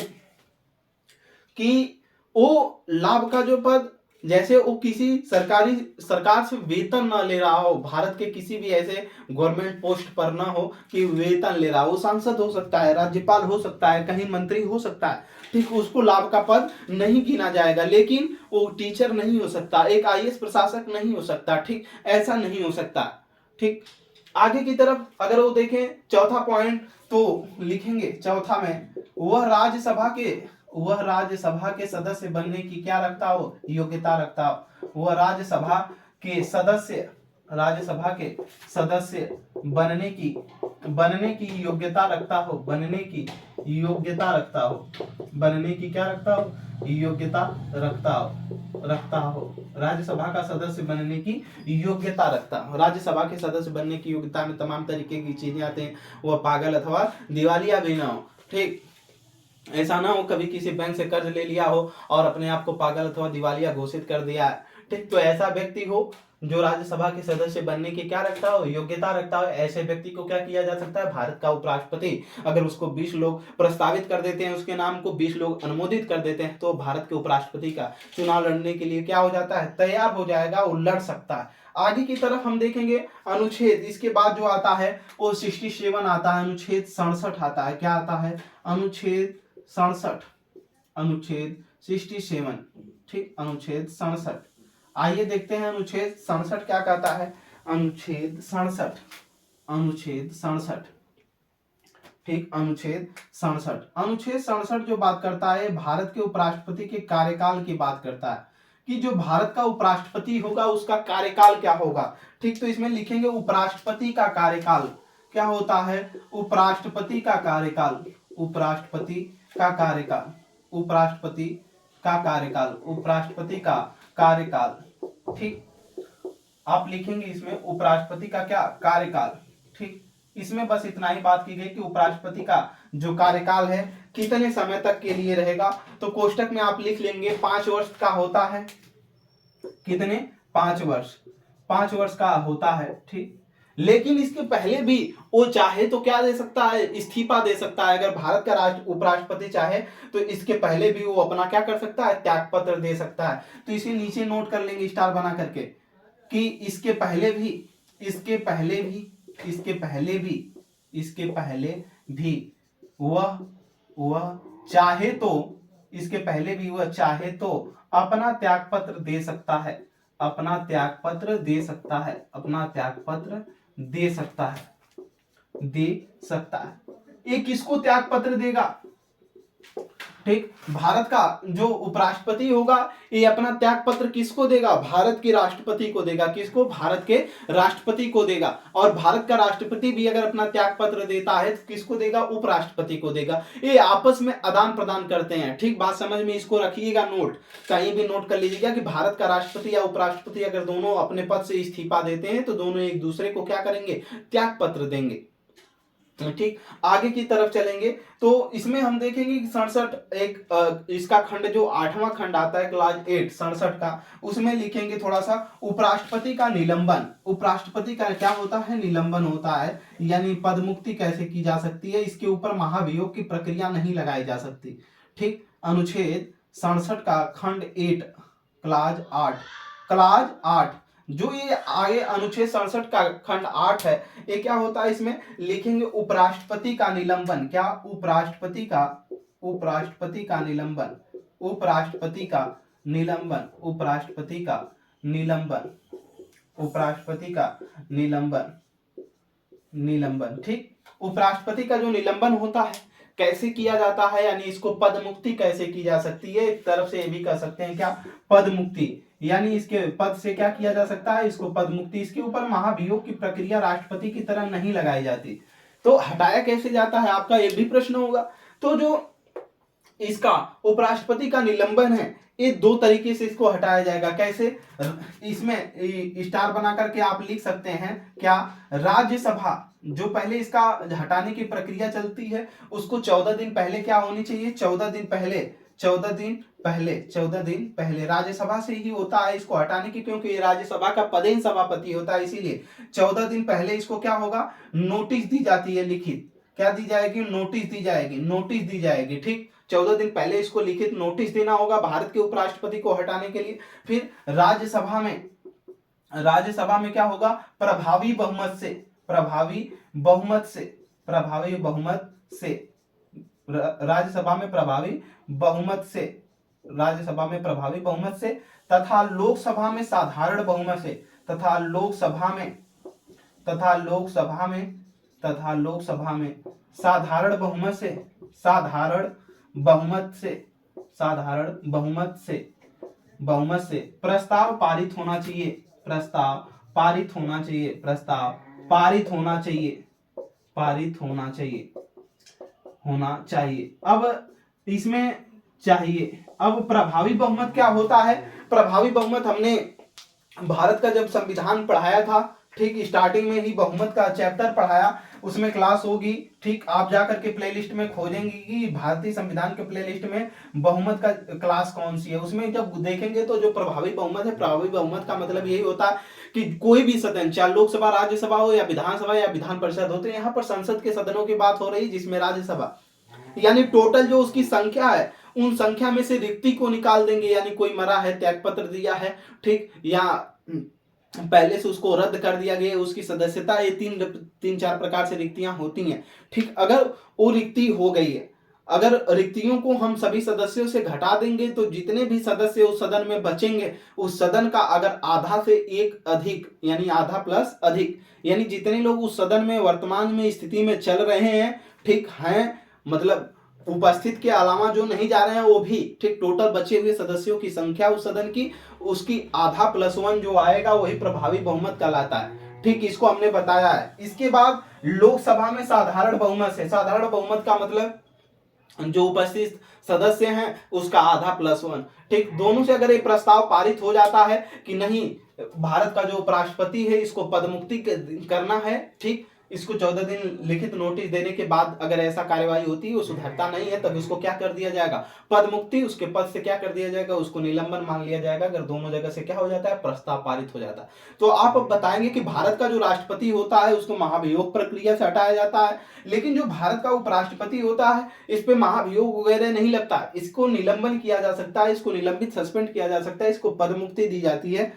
कि वो लाभ का जो पद, जैसे वो किसी सरकार से वेतन ना ले रहा हो, भारत के किसी भी ऐसे गवर्नमेंट पोस्ट पर ना हो कि वेतन ले रहा हो, वो सांसद हो सकता है, राज्यपाल हो सकता है, कहीं मंत्री हो सकता है, ठीक, उसको लाभ का पद नहीं गिना जाएगा। लेकिन वो टीचर नहीं हो सकता, एक आईएएस प्रशासक नहीं हो सकता, ठीक, ऐसा नहीं हो सकता। ठीक, आगे की तरफ अगर वो देखें चौथा पॉइंट तो लिखेंगे चौथा में, वह राज्यसभा के सदस्य बनने की क्या रखता हो, योग्यता रखता हो। वह राज्यसभा के सदस्य बनने की योग्यता रखता हो, बनने की क्या रखता हो, योग्यता रखता हो। राज्यसभा का सदस्य बनने की योग्यता रखता हो। राज्यसभा के सदस्य बनने की योग्यता में तमाम तरीके की चीजें आते हैं, वह पागल अथवा दिवालिया भी ना हो। ठीक, ऐसा ना हो कभी किसी बैंक से कर्ज ले लिया हो और अपने आप को पागल अथवा दिवालिया घोषित कर दिया है। ठीक, तो ऐसा व्यक्ति हो जो राज्यसभा के सदस्य बनने की क्या रखता हो, योग्यता रखता हो, ऐसे व्यक्ति को क्या किया जा सकता है, भारत का उपराष्ट्रपति। अगर उसको 20 लोग प्रस्तावित कर देते हैं, उसके नाम को 20 लोग अनुमोदित कर देते हैं, तो भारत के उपराष्ट्रपति का चुनाव लड़ने के लिए क्या हो जाता है, तैयार हो जाएगा, वो लड़ सकता है। आगे की तरफ हम देखेंगे अनुच्छेद, इसके बाद जो आता है वो 67 आता है, अनुच्छेद 67 आता है। क्या आता है, अनुच्छेद 67, अनुच्छेद 67। ठीक, अनुच्छेद 67, आइए देखते हैं अनुच्छेद 67 क्या कहता है। अनुच्छेद 67, ठीक, अनुच्छेद 67 जो बात करता है, भारत के उपराष्ट्रपति के कार्यकाल की बात करता है कि जो भारत का उपराष्ट्रपति होगा उसका कार्यकाल क्या होगा। ठीक, तो इसमें लिखेंगे उपराष्ट्रपति का कार्यकाल क्या होता है, उपराष्ट्रपति का कार्यकाल, उपराष्ट्रपति का कार्यकाल, उपराष्ट्रपति का कार्यकाल, उपराष्ट्रपति का कार्यकाल। ठीक, आप लिखेंगे इसमें उपराष्ट्रपति का क्या कार्यकाल। ठीक, इसमें बस इतना ही बात की गई कि उपराष्ट्रपति का जो कार्यकाल है कितने समय तक के लिए रहेगा, तो कोष्टक में आप लिख लेंगे 5 वर्ष का होता है। कितने, 5 वर्ष, 5 वर्ष का होता है। ठीक, लेकिन इसके पहले भी वो चाहे तो क्या दे सकता है, इस्तीफा दे सकता है। अगर भारत का उपराष्ट्रपति चाहे तो इसके पहले भी वो अपना क्या कर सकता है, त्याग पत्र दे सकता है। तो इसे नीचे नोट कर लेंगे स्टार बना करके कि इसके पहले भी वह चाहे तो, इसके पहले भी वह चाहे तो अपना त्याग पत्र दे सकता है, अपना त्याग पत्र दे सकता है, अपना त्याग पत्र दे सकता है। ये किसको त्याग पत्र देगा, ठीक, भारत का जो उपराष्ट्रपति होगा ये अपना त्याग पत्र किसको देगा, भारत के राष्ट्रपति को देगा। किसको, भारत के राष्ट्रपति को देगा। और भारत का राष्ट्रपति भी अगर अपना त्याग पत्र देता है तो किसको देगा, उपराष्ट्रपति को देगा। ये आपस में आदान प्रदान करते हैं। ठीक, बात समझ में, इसको रखिएगा नोट, कहीं भी नोट कर लीजिएगा कि भारत का राष्ट्रपति या उपराष्ट्रपति अगर दोनों अपने पद से इस्तीफा देते हैं तो दोनों एक दूसरे को क्या करेंगे, त्याग पत्र देंगे। ठीक, आगे की तरफ चलेंगे तो इसमें हम देखेंगे कि 67 एक इसका खंड जो 8वां खंड आता है क्लास 8 67 का, उसमें लिखेंगे थोड़ा सा उपराष्ट्रपति का निलंबन। उपराष्ट्रपति का क्या होता है, निलंबन होता है, यानी पद मुक्ति कैसे की जा सकती है, इसके ऊपर महाभियोग की प्रक्रिया नहीं लगाई जा सकती। ठीक, अनुच्छेद 67 का खंड 8 क्लास 8 जो ये आगे अनुच्छेद 67 का खंड 8 है, ये क्या होता है, इसमें लिखेंगे उपराष्ट्रपति का निलंबन। क्या, उपराष्ट्रपति का निलंबन, उपराष्ट्रपति का निलंबन, उपराष्ट्रपति का निलंबन, उपराष्ट्रपति का निलंबन। निलंबन। ठीक, उपराष्ट्रपति का जो निलंबन होता है कैसे किया जाता है, यानी इसको पद मुक्ति कैसे की जा सकती है, एक तरफ से ये भी कह सकते हैं क्या, पद मुक्ति, यानी इसके पद से क्या किया जा सकता है, इसको पद मुक्ति। इसके ऊपर महाभियोग की प्रक्रिया राष्ट्रपति की तरह नहीं लगाई जाती। तो हटाया कैसे जाता है, आपका एक भी प्रश्न होगा। तो जो इसका उपराष्ट्रपति का निलंबन है, ये दो तरीके से इसको हटाया जाएगा। कैसे, इसमें स्टार बना करके आप लिख सकते हैं क्या, राज्यसभा जो पहले इसका हटाने की प्रक्रिया चलती है उसको 14 दिन पहले क्या होनी चाहिए, 14 दिन पहले राज्यसभा से ही होता है इसको हटाने की, क्योंकि ये राज्यसभा का पदेन सभापति होता है, इसीलिए 14 दिन पहले इसको क्या होगा, नोटिस दी जाती है, लिखित क्या दी जाएगी, नोटिस दी जाएगी। ठीक, 14 दिन पहले इसको लिखित नोटिस देना होगा भारत के उपराष्ट्रपति को हटाने के लिए। फिर राज्यसभा में क्या होगा, प्रभावी बहुमत से राज्यसभा में प्रभावी बहुमत से तथा लोकसभा में साधारण बहुमत से तथा लोकसभा में साधारण बहुमत से प्रस्ताव पारित होना चाहिए। अब इसमें चाहिए, अब प्रभावी बहुमत क्या होता है, प्रभावी बहुमत हमने भारत का जब संविधान पढ़ाया था, ठीक, स्टार्टिंग में ही बहुमत का चैप्टर पढ़ाया, उसमें क्लास होगी। ठीक, आप जाकर के प्लेलिस्ट में खोजेंगे कि भारतीय संविधान के प्लेलिस्ट में बहुमत का क्लास कौन सी है, उसमें जब देखेंगे तो जो प्रभावी बहुमत है, प्रभावी बहुमत का मतलब यही होता है कि कोई भी सदन, चाहे लोकसभा राज्यसभा हो या विधानसभा या विधान परिषद हो, तो यहाँ पर संसद के सदनों की बात हो रही है, जिसमें राज्यसभा, यानी टोटल जो उसकी संख्या है उन संख्या में से रिक्ति को निकाल देंगे, यानी कोई मरा है, त्यागपत्र दिया है, ठीक, या पहले से उसको रद्द कर दिया गया, उसकी सदस्यता, ये तीन चार प्रकार से रिक्तियां होती हैं। ठीक, अगर वो रिक्ति हो गई है, अगर रिक्तियों को हम सभी सदस्यों से घटा देंगे तो जितने भी सदस्य उस सदन में बचेंगे, उस सदन का अगर आधा से एक अधिक, यानी आधा प्लस अधिक, यानी जितने लोग उस सदन में वर्तमान में स्थिति में चल रहे हैं, ठीक हैं, मतलब उपस्थित के अलावा जो नहीं जा रहे हैं वो भी, ठीक, टोटल बचे हुए सदस्यों की संख्या उस सदन की, उसकी आधा प्लस 1 जो आएगा वही प्रभावी बहुमत कहलाता है। ठीक, इसको हमने बताया है। इसके बाद लोकसभा में साधारण बहुमत से, साधारण बहुमत का मतलब जो उपस्थित सदस्य हैं उसका आधा प्लस 1। ठीक, दोनों से अगर ये प्रस्ताव पारित हो जाता है कि नहीं, भारत का जो उपराष्ट्रपति है इसको पदमुक्ति करना है, ठीक, इसको 14 दिन लिखित नोटिस देने के बाद अगर ऐसा कार्यवाही होती है, वो सुधरता नहीं है, तब इसको क्या कर दिया जाएगा, पद मुक्ति, उसके पद से क्या कर दिया जाएगा, उसको निलंबन मान लिया जाएगा। अगर दोनों जगह से क्या हो जाता है, प्रस्ताव पारित हो जाता है। तो आप अब बताएंगे कि भारत का जो राष्ट्रपति होता है उसको महाभियोग प्रक्रिया से हटाया जाता है, लेकिन जो भारत का उपराष्ट्रपति होता है इस पे महाभियोग वगैरह नहीं लगता, इसको निलंबन किया जा सकता है, इसको निलंबित सस्पेंड किया जा सकता है, इसको पद मुक्ति दी जाती है।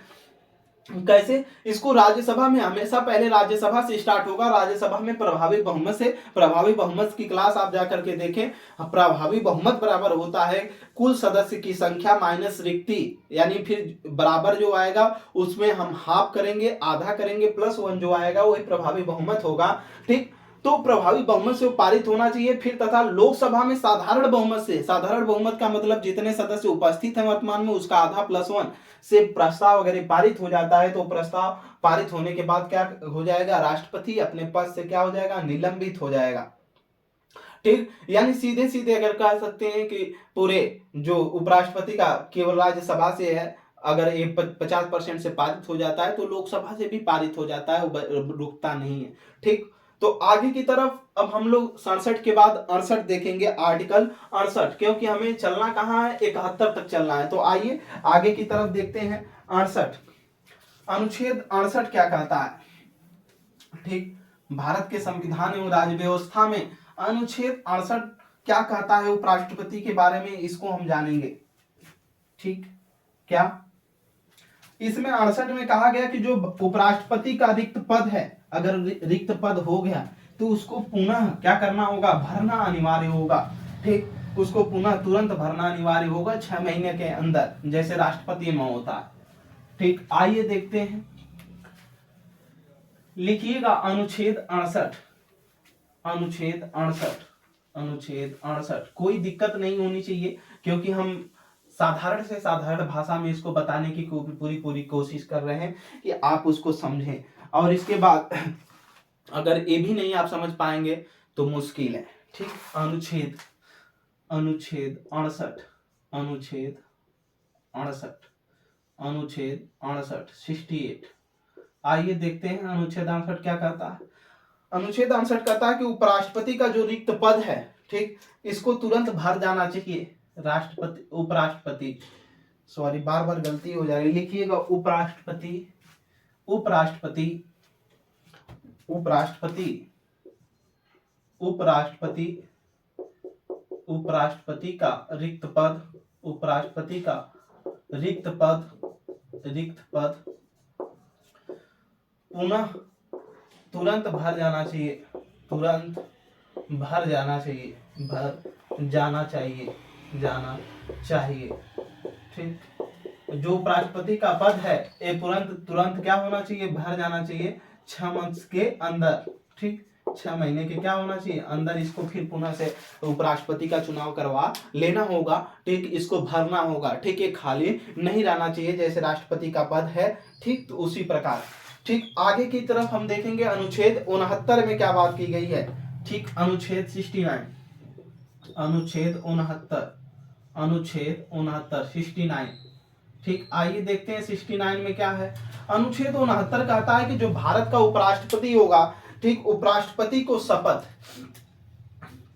कैसे, इसको राज्यसभा में हमेशा पहले राज्यसभा से स्टार्ट होगा, राज्यसभा में प्रभावी बहुमत से, प्रभावी बहुमत की क्लास आप जाकर के देखें, प्रभावी बहुमत बराबर होता है कुल सदस्य की संख्या माइनस रिक्ति, यानी फिर बराबर जो आएगा उसमें हम हाफ करेंगे, आधा करेंगे, प्लस 1 जो आएगा वही प्रभावी बहुमत होगा। ठीक, तो प्रभावी बहुमत से पारित होना चाहिए। फिर तथा लोकसभा में साधारण बहुमत से, साधारण बहुमत का मतलब जितने सदस्य उपस्थित हैं वर्तमान में उसका आधा प्लस 1 से प्रस्ताव अगर पारित हो जाता है, तो प्रस्ताव पारित होने के बाद क्या हो जाएगा, राष्ट्रपति अपने पद से क्या हो जाएगा, निलंबित हो जाएगा। ठीक, यानी सीधे सीधे अगर कह सकते हैं कि पूरे जो उपराष्ट्रपति का केवल राज्यसभा से है, अगर ये 50% से पारित हो जाता है तो लोकसभा से भी पारित हो जाता है, रुकता नहीं है। ठीक, तो आगे की तरफ अब हम लोग 67 के बाद 68 देखेंगे, आर्टिकल 68, क्योंकि हमें चलना कहाँ है, 71 तक चलना है। तो आइए आगे की तरफ देखते हैं 68, अनुच्छेद 68 क्या कहता है। ठीक, भारत के संविधान एवं राज्य व्यवस्था में अनुच्छेद 68 क्या कहता है उपराष्ट्रपति के बारे में, इसको हम जानेंगे। ठीक, क्या इसमें 68 में कहा गया कि जो उपराष्ट्रपति का रिक्त पद है, अगर रिक्त पद हो गया तो उसको पुनः क्या करना होगा, भरना अनिवार्य होगा। ठीक, उसको पुनः तुरंत भरना अनिवार्य होगा 6 महीने के अंदर, जैसे राष्ट्रपति में होता है। ठीक, आइए देखते हैं लिखिएगा अनुच्छेद 68, अनुच्छेद 68, अनुच्छेद 68। कोई दिक्कत नहीं होनी चाहिए, क्योंकि हम साधारण से साधारण भाषा में इसको बताने की पूरी पूरी कोशिश कर रहे हैं कि आप उसको समझें। और इसके बाद अगर ये भी नहीं आप समझ पाएंगे तो मुश्किल है। ठीक, अनुच्छेद अनुच्छेद 68, अनुच्छेद 68, अनुच्छेद 68, 68। आइए देखते हैं अनुच्छेद 68 क्या कहता है। अनुच्छेद 68 कहता है कि उपराष्ट्रपति का जो रिक्त पद है, ठीक, इसको तुरंत भर जाना चाहिए। राष्ट्रपति, उपराष्ट्रपति, सॉरी बार बार गलती हो जा रही, लिखिएगा उपराष्ट्रपति, उपराष्ट्रपति, उपराष्ट्रपति, उपराष्ट्रपति, उपराष्ट्रपति का रिक्त पद, उपराष्ट्रपति का रिक्त पद, रिक्त पद पुनः तुरंत भर जाना चाहिए, तुरंत भर जाना चाहिए, भर जाना चाहिए, जाना चाहिए। ठीक, जो उपराष्ट्रपति का पद है ये तुरंत क्या होना चाहिए, भर जाना चाहिए 6 मंथ के अंदर। ठीक, 6 महीने के क्या होना चाहिए अंदर, इसको फिर पुनः से उपराष्ट्रपति का चुनाव करवा लेना होगा। ठीक, इसको भरना होगा। ठीक, ये खाली नहीं रहना चाहिए जैसे राष्ट्रपति का पद है। ठीक, तो उसी प्रकार। ठीक, आगे की तरफ हम देखेंगे अनुच्छेद 69 में क्या बात की गई है। ठीक, अनुच्छेद 69, अनुच्छेद 69, अनुच्छेद 69, 69। ठीक, आइए देखते हैं 69 में क्या है। अनुच्छेद 69 कहता है कि जो भारत का उपराष्ट्रपति होगा, ठीक, उपराष्ट्रपति को शपथ,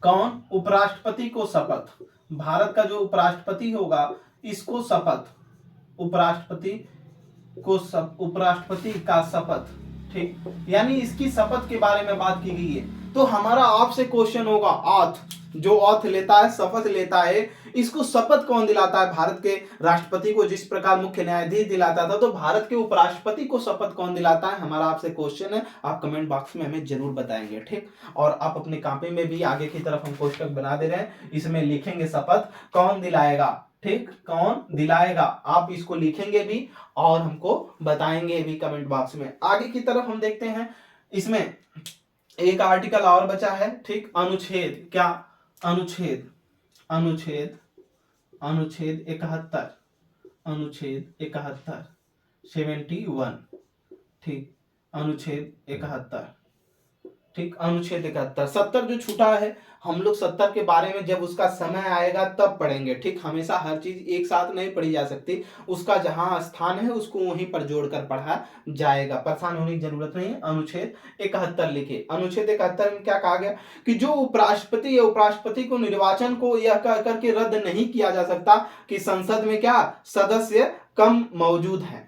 कौन, उपराष्ट्रपति को शपथ, भारत का जो उपराष्ट्रपति होगा इसको शपथ, उपराष्ट्रपति को उपराष्ट्रपति का शपथ। ठीक, यानी इसकी शपथ के बारे में बात की गई है। तो हमारा आपसे क्वेश्चन होगा, ऑथ, जो ऑथ लेता है, शपथ लेता है, इसको शपथ कौन दिलाता है। भारत के राष्ट्रपति को जिस प्रकार मुख्य न्यायाधीश दिलाता था, तो भारत के उपराष्ट्रपति को शपथ कौन दिलाता है, हमारा आपसे क्वेश्चन है। आप कमेंट बॉक्स में हमें जरूर बताएंगे। ठीक, और आप अपने कॉपी में भी आगे की तरफ हम कोष्टक बना दे रहे हैं, इसमें लिखेंगे शपथ कौन दिलाएगा। ठीक, कौन दिलाएगा, आप इसको लिखेंगे भी और हमको बताएंगे भी कमेंट बॉक्स में। आगे की तरफ हम देखते हैं, इसमें एक आर्टिकल और बचा है। ठीक, अनुच्छेद क्या, अनुच्छेद, अनुच्छेद, अनुच्छेद 71, अनुच्छेद 71, 71। ठीक, अनुच्छेद 71। ठीक, अनुच्छेद 71, 70 जो छूटा है, हम लोग 70 के बारे में जब उसका समय आएगा तब पढ़ेंगे। ठीक, हमेशा हर चीज एक साथ नहीं पढ़ी जा सकती, उसका जहां स्थान है उसको वहीं पर जोड़कर पढ़ा जाएगा, परेशान होने की जरूरत नहीं है। अनुच्छेद 71 लिखे। अनुच्छेद 71 में क्या कहा गया कि जो उपराष्ट्रपति या उपराष्ट्रपति को निर्वाचन को यह कह करके रद्द नहीं किया जा सकता कि संसद में क्या सदस्य कम मौजूद है।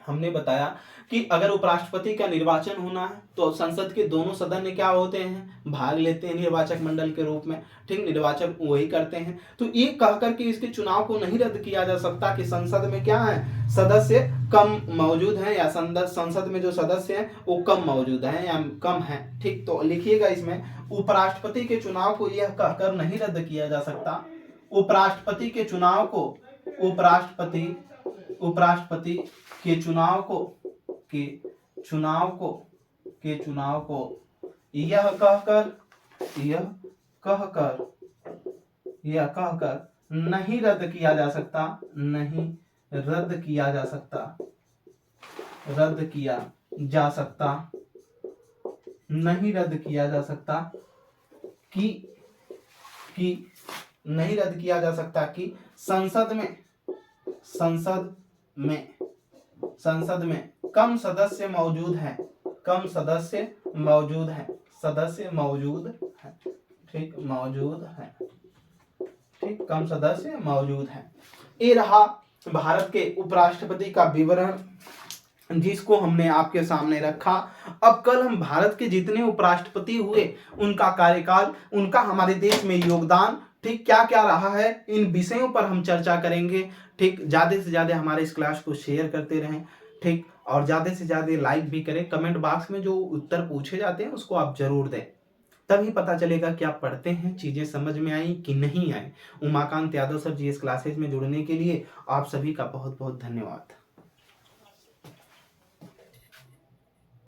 हमने बताया कि अगर उपराष्ट्रपति का निर्वाचन होना है तो संसद के दोनों सदन में क्या होते हैं, भाग लेते हैं निर्वाचक मंडल के रूप में। ठीक, निर्वाचन वही करते हैं। तो ये कहकर के इसके चुनाव को नहीं रद्द किया जा सकता कि संसद में क्या है, सदस्य कम मौजूद हैं, या संसद में जो सदस्य हैं वो कम मौजूद हैं या कम है। ठीक, तो लिखिएगा इसमें उपराष्ट्रपति के चुनाव को यह कहकर नहीं रद्द किया जा सकता, उपराष्ट्रपति के चुनाव को, उपराष्ट्रपति के चुनाव को, के चुनाव को यह कहकर नहीं रद्द किया जा सकता, नहीं रद्द किया जा सकता, रद्द किया जा सकता, नहीं रद्द किया जा सकता कि नहीं रद्द किया जा सकता कि संसद में कम सदस्य मौजूद हैं, कम सदस्य मौजूद हैं, सदस्य मौजूद हैं। ठीक, मौजूद हैं। ठीक, कम सदस्य मौजूद हैं। ये रहा भारत के उपराष्ट्रपति का विवरण जिसको हमने आपके सामने रखा। अब कल हम भारत के जितने उपराष्ट्रपति हुए उनका कार्यकाल, उनका हमारे देश में योगदान, ठीक, क्या क्या रहा है, इन विषयों पर हम चर्चा करेंगे। ठीक, ज्यादा से ज्यादा हमारे इस क्लास को शेयर करते रहें। ठीक, और ज्यादा से ज्यादा लाइक भी करें। कमेंट बॉक्स में जो उत्तर पूछे जाते हैं उसको आप जरूर दें, तभी पता चलेगा कि आप पढ़ते हैं, चीजें समझ में आई कि नहीं आई। Umakant Yadav sir GS classes में जुड़ने के लिए आप सभी का बहुत बहुत धन्यवाद।